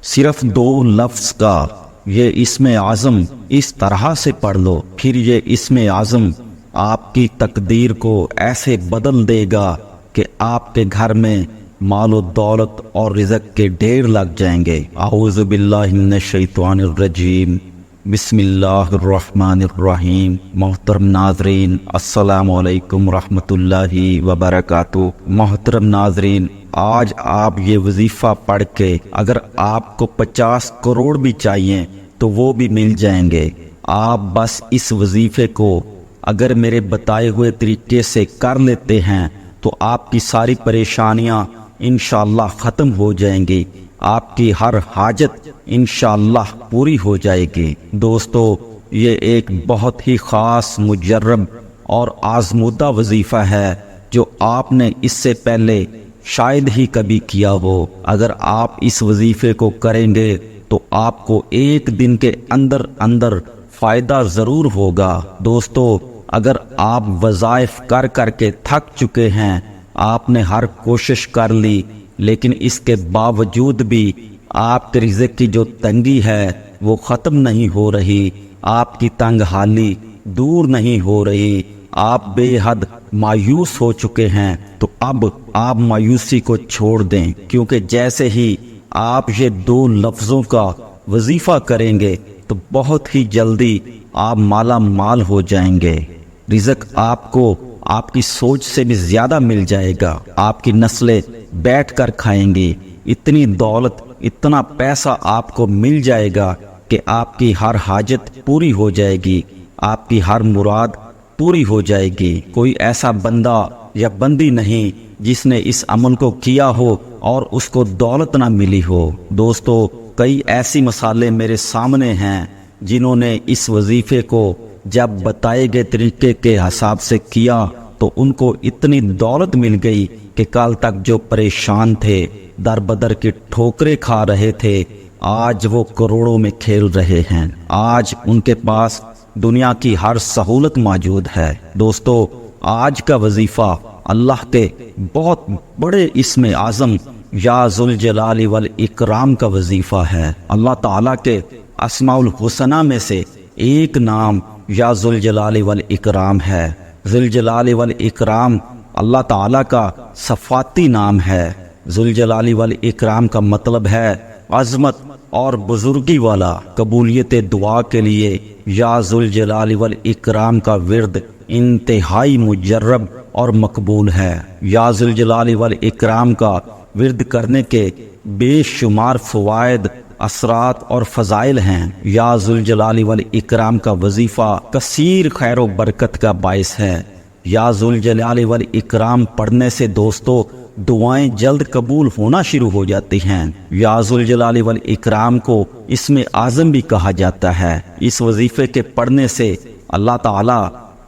صرف 2 لفظ کا یہ اسم اعظم اس طرح سے پڑھ لو، پھر یہ اسم اعظم آپ کی تقدیر کو ایسے بدل دے گا کہ آپ کے گھر میں مال و دولت اور رزق کے ڈھیر لگ جائیں گے۔ اعوذ باللہ من الشیطان الرجیم، بسم اللہ الرحمن الرحیم۔ محترم ناظرین، السلام علیکم ورحمۃ اللہ وبرکاتہ۔ محترم ناظرین، آج آپ یہ وظیفہ پڑھ کے اگر آپ کو 50 کروڑ بھی چاہیے تو وہ بھی مل جائیں گے۔ آپ بس اس وظیفے کو اگر میرے بتائے ہوئے طریقے سے کر لیتے ہیں تو آپ کی ساری پریشانیاں انشاءاللہ ختم ہو جائیں گی، آپ کی ہر حاجت انشاءاللہ پوری ہو جائے گی۔ دوستو، یہ ایک بہت ہی خاص، مجرب اور آزمودہ وظیفہ ہے جو آپ نے اس سے پہلے شاید ہی کبھی کیا ہو۔ اگر آپ اس وظیفے کو کریں گے تو آپ کو ایک دن کے اندر اندر فائدہ ضرور ہوگا۔ دوستو، اگر آپ وظائف کر کر کے تھک چکے ہیں، آپ نے ہر کوشش کر لی، لیکن اس کے باوجود بھی آپ کے رزق کی جو تنگی ہے وہ ختم نہیں ہو رہی، آپ کی تنگ حالی دور نہیں ہو رہی، آپ بے حد مایوس ہو چکے ہیں، تو اب آپ مایوسی کو چھوڑ دیں، کیونکہ جیسے ہی آپ یہ 2 لفظوں کا وظیفہ کریں گے تو بہت ہی جلدی آپ مالا مال ہو جائیں گے۔ رزق آپ کو آپ کی سوچ سے بھی زیادہ مل جائے گا، آپ کی نسلیں بیٹھ کر کھائیں گی، اتنی دولت، اتنا پیسہ آپ کو مل جائے گا کہ آپ کی ہر حاجت پوری ہو جائے گی، آپ کی ہر مراد پوری ہو جائے گی۔ کوئی ایسا بندہ یا بندی نہیں جس نے اس عمل کو کیا ہو اور اس کو دولت نہ ملی ہو۔ دوستو، کئی ایسی مثالیں میرے سامنے ہیں جنہوں نے اس وظیفے کو جب بتائے گئے طریقے کے حساب سے کیا تو ان کو اتنی دولت مل گئی کہ کل تک جو پریشان تھے، در بدر کی ٹھوکریں کھا رہے تھے، آج وہ کروڑوں میں کھیل رہے ہیں، آج ان کے پاس دنیا کی ہر سہولت موجود ہے۔ دوستو، آج کا وظیفہ اللہ کے بہت بڑے اسم اعظم یا ذوالجلال والاکرام کا وظیفہ ہے۔ اللہ تعالیٰ کے اسماء الحسنہ میں سے ایک نام یا ذوالجلال والاکرام ہے۔ ذوالجلال والاکرام اللہ تعالیٰ کا صفاتی نام ہے۔ ذوالجلال والاکرام کا مطلب ہے عظمت اور بزرگی والا۔ قبولیت دعا کے لیے یا ذوالجلال والاکرام کا ورد انتہائی مجرب اور مقبول ہے۔ یا ذوالجلال والاکرام کا ورد کرنے کے بے شمار فوائد، اثرات اور فضائل ہیں۔ یا ذوالجلال والاکرام کا وظیفہ کثیر خیر و برکت کا باعث ہے۔ یا ذوالجلال والاکرام پڑھنے سے دوستو دعائیں جلد قبول ہونا شروع ہو جاتی ہیں۔ یا ذوالجلال والاکرام کو اسم اعظم بھی کہا جاتا ہے۔ اس وظیفے کے پڑھنے سے اللہ تعالی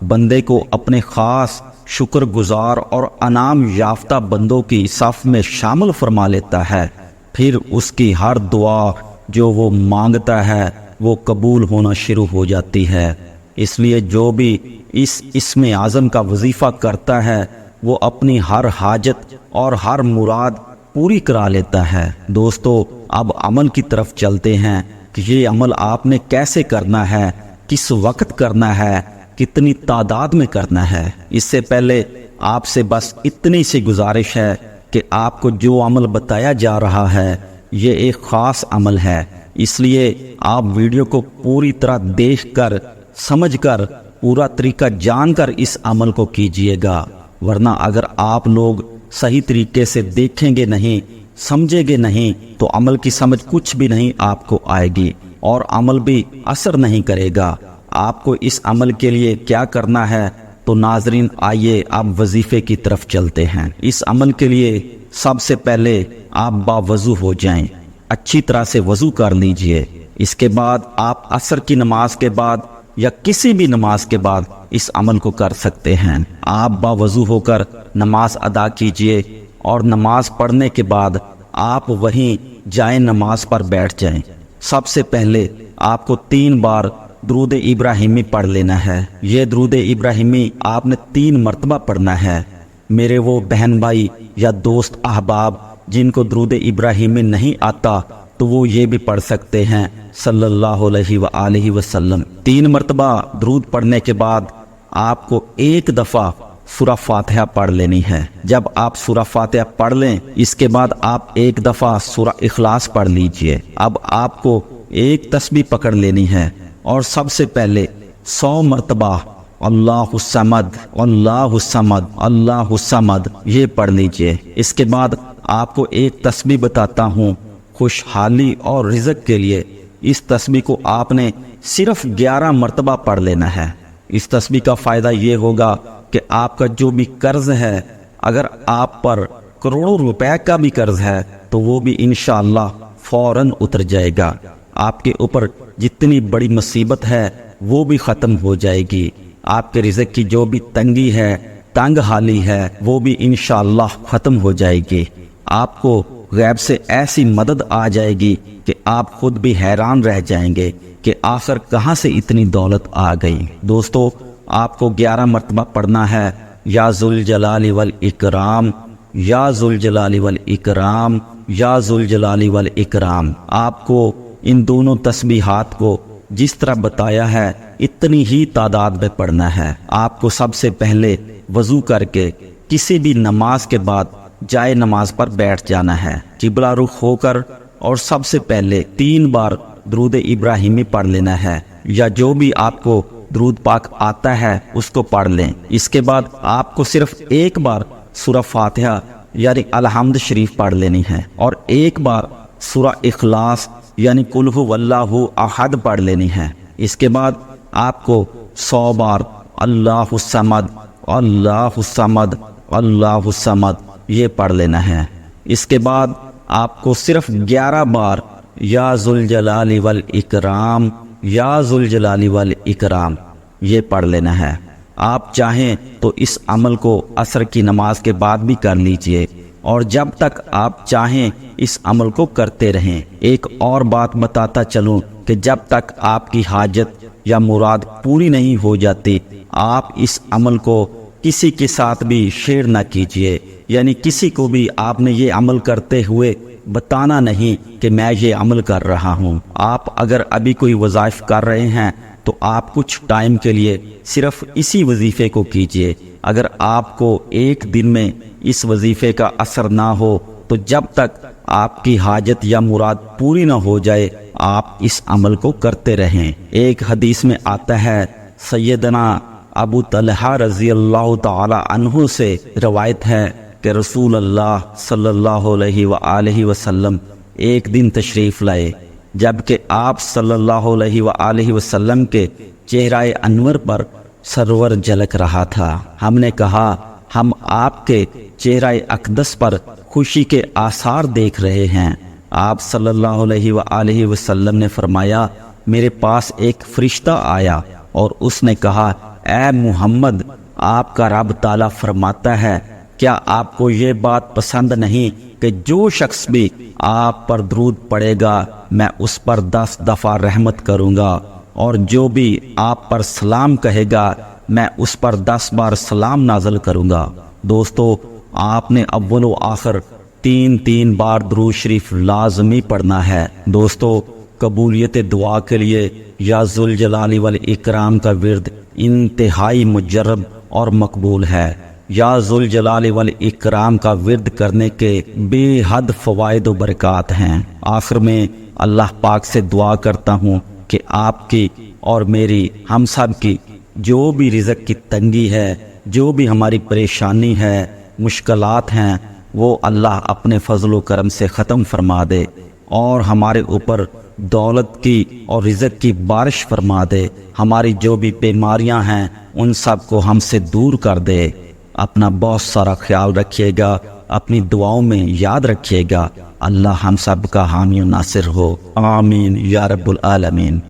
بندے کو اپنے خاص شکر گزار اور انعام یافتہ بندوں کی صف میں شامل فرما لیتا ہے، پھر اس کی ہر دعا جو وہ مانگتا ہے وہ قبول ہونا شروع ہو جاتی ہے۔ اس لیے جو بھی اس اسم اعظم کا وظیفہ کرتا ہے وہ اپنی ہر حاجت اور ہر مراد پوری کرا لیتا ہے۔ دوستو، اب عمل کی طرف چلتے ہیں کہ یہ عمل آپ نے کیسے کرنا ہے، کس وقت کرنا ہے، کتنی تعداد میں کرنا ہے۔ اس سے پہلے آپ سے بس اتنی سی گزارش ہے کہ آپ کو جو عمل بتایا جا رہا ہے یہ ایک خاص عمل ہے، اس لیے آپ ویڈیو کو پوری طرح دیکھ کر، سمجھ کر، پورا طریقہ جان کر اس عمل کو کیجئے گا، ورنہ اگر آپ لوگ صحیح طریقے سے دیکھیں گے نہیں، سمجھیں گے نہیں تو عمل کی سمجھ کچھ بھی نہیں آپ کو آئے گی اور عمل بھی اثر نہیں کرے گا۔ آپ کو اس عمل کے لیے کیا کرنا ہے تو ناظرین آئیے آپ وظیفے کی طرف چلتے ہیں۔ اس عمل کے لیے سب سے پہلے آپ باوضو ہو جائیں، اچھی طرح سے وضو کر لیجئے۔ اس کے بعد آپ عصر کی نماز کے بعد یا کسی بھی نماز کے بعد اس عمل کو کر سکتے ہیں۔ آپ باوضو ہو کر نماز ادا کیجئے اور نماز پڑھنے کے بعد آپ وہیں جائیں نماز پر بیٹھ جائیں۔ سب سے پہلے آپ کو 3 بار درود ابراہیمی پڑھ لینا ہے۔ یہ درود ابراہیمی آپ نے 3 مرتبہ پڑھنا ہے۔ میرے وہ بہن بھائی یا دوست احباب جن کو درود ابراہیمی نہیں آتا تو وہ یہ بھی پڑھ سکتے ہیں صلی اللہ علیہ وآلہ وسلم۔ 3 مرتبہ درود پڑھنے کے بعد آپ کو ایک دفعہ سورہ فاتحہ پڑھ لینی ہے۔ جب آپ سورہ فاتحہ پڑھ لیں اس کے بعد آپ ایک دفعہ سورہ اخلاص پڑھ لیجئے۔ اب آپ کو ایک تسبیح پکڑ لینی ہے اور سب سے پہلے 100 مرتبہ اللہ الصمد اللہ الصمد اللہ الصمد یہ پڑھ لیجئے۔ اس کے بعد آپ کو ایک تسبیح بتاتا ہوں خوشحالی اور رزق کے لیے۔ اس تسبیح کو آپ نے صرف 11 مرتبہ پڑھ لینا ہے۔ اس تسبیح کا فائدہ یہ ہوگا کہ آپ کا جو بھی قرض ہے، اگر آپ پر کروڑوں روپے کا بھی قرض ہے تو وہ بھی انشاءاللہ فوراً اتر جائے گا۔ آپ کے اوپر جتنی بڑی مصیبت ہے وہ بھی ختم ہو جائے گی۔ آپ کے رزق کی جو بھی تنگی ہے، تنگ حالی ہے، وہ بھی انشاءاللہ ختم ہو جائے گی۔ آپ کو غیب سے ایسی مدد آ جائے گی کہ آپ خود بھی حیران رہ جائیں گے کہ آخر کہاں سے اتنی دولت آ گئی۔ دوستو آپ کو 11 مرتبہ پڑھنا ہے یا ذوالجلال والاکرام یا ذوالجلال والاکرام یا ذوالجلال والاکرام۔ آپ کو ان دونوں تسبیحات کو جس طرح بتایا ہے اتنی ہی تعداد میں پڑھنا ہے۔ آپ کو سب سے پہلے وضو کر کے کسی بھی نماز کے بعد جائے نماز پر بیٹھ جانا ہے، قبلہ رخ ہو کر، اور سب سے پہلے 3 بار درود ابراہیمی پڑھ لینا ہے یا جو بھی آپ کو درود پاک آتا ہے اس کو پڑھ لیں۔ اس کے بعد آپ کو صرف ایک بار سورہ فاتحہ یعنی الحمد شریف پڑھ لینی ہے اور ایک بار سورہ اخلاص یعنی قل هو اللہ احد پڑھ لینی ہے۔ اس کے بعد آپ کو 100 بار اللہ الصمد اللہ الصمد اللہ الصمد یہ پڑھ لینا ہے۔ اس کے بعد آپ کو صرف 11 بار یا ذوالجلال والاکرام یا ذوالجلال والاکرام یہ پڑھ لینا ہے۔ آپ چاہیں تو اس عمل کو عصر کی نماز کے بعد بھی کر لیجئے اور جب تک آپ چاہیں اس عمل کو کرتے رہیں۔ ایک اور بات بتاتا چلوں کہ جب تک آپ کی حاجت یا مراد پوری نہیں ہو جاتی آپ اس عمل کو کسی کے ساتھ بھی شیئر نہ کیجئے، یعنی کسی کو بھی آپ نے یہ عمل کرتے ہوئے بتانا نہیں کہ میں یہ عمل کر رہا ہوں۔ آپ اگر ابھی کوئی وظائف کر رہے ہیں تو آپ کچھ ٹائم کے لیے صرف اسی وظیفے کو کیجئے۔ اگر آپ کو ایک دن میں اس وظیفے کا اثر نہ ہو تو جب تک آپ کی حاجت یا مراد پوری نہ ہو جائے آپ اس عمل کو کرتے رہیں۔ ایک حدیث میں آتا ہے، سیدنا ابو طلحہ رضی اللہ تعالی عنہ سے روایت ہے کہ رسول اللہ صلی اللہ علیہ وآلہ وسلم ایک دن تشریف لائے جبکہ آپ صلی اللہ علیہ وآلہ وسلم کے چہرہ انور پر سرور جھلک رہا تھا۔ ہم نے کہا ہم آپ کے چہرہ اقدس پر خوشی کے آثار دیکھ رہے ہیں۔ آپ صلی اللہ علیہ وآلہ وسلم نے فرمایا میرے پاس ایک فرشتہ آیا اور اس نے کہا اے محمد آپ کا رب تعالیٰ فرماتا ہے کیا آپ کو یہ بات پسند نہیں کہ جو شخص بھی آپ پر درود پڑے گا میں اس پر 10 دفعہ رحمت کروں گا اور جو بھی آپ پر سلام کہے گا میں اس پر 10 بار سلام نازل کروں گا۔ دوستو آپ نے اول و آخر 3 بار درود شریف لازمی پڑھنا ہے۔ دوستو قبولیت دعا کے لیے یا ذوالجلال والاکرام کا ورد انتہائی مجرب اور مقبول ہے۔ یا ذوالجلال والاکرام کا ورد کرنے کے بے حد فوائد و برکات ہیں۔ آخر میں اللہ پاک سے دعا کرتا ہوں کہ آپ کی اور میری ہم سب کی جو بھی رزق کی تنگی ہے، جو بھی ہماری پریشانی ہے، مشکلات ہیں، وہ اللہ اپنے فضل و کرم سے ختم فرما دے اور ہمارے اوپر دولت کی اور رزق کی بارش فرما دے۔ ہماری جو بھی بیماریاں ہیں ان سب کو ہم سے دور کر دے۔ اپنا بہت سارا خیال رکھیے گا، اپنی دعاؤں میں یاد رکھیے گا۔ اللہ ہم سب کا حامی و ناصر ہو، آمین یا رب العالمین۔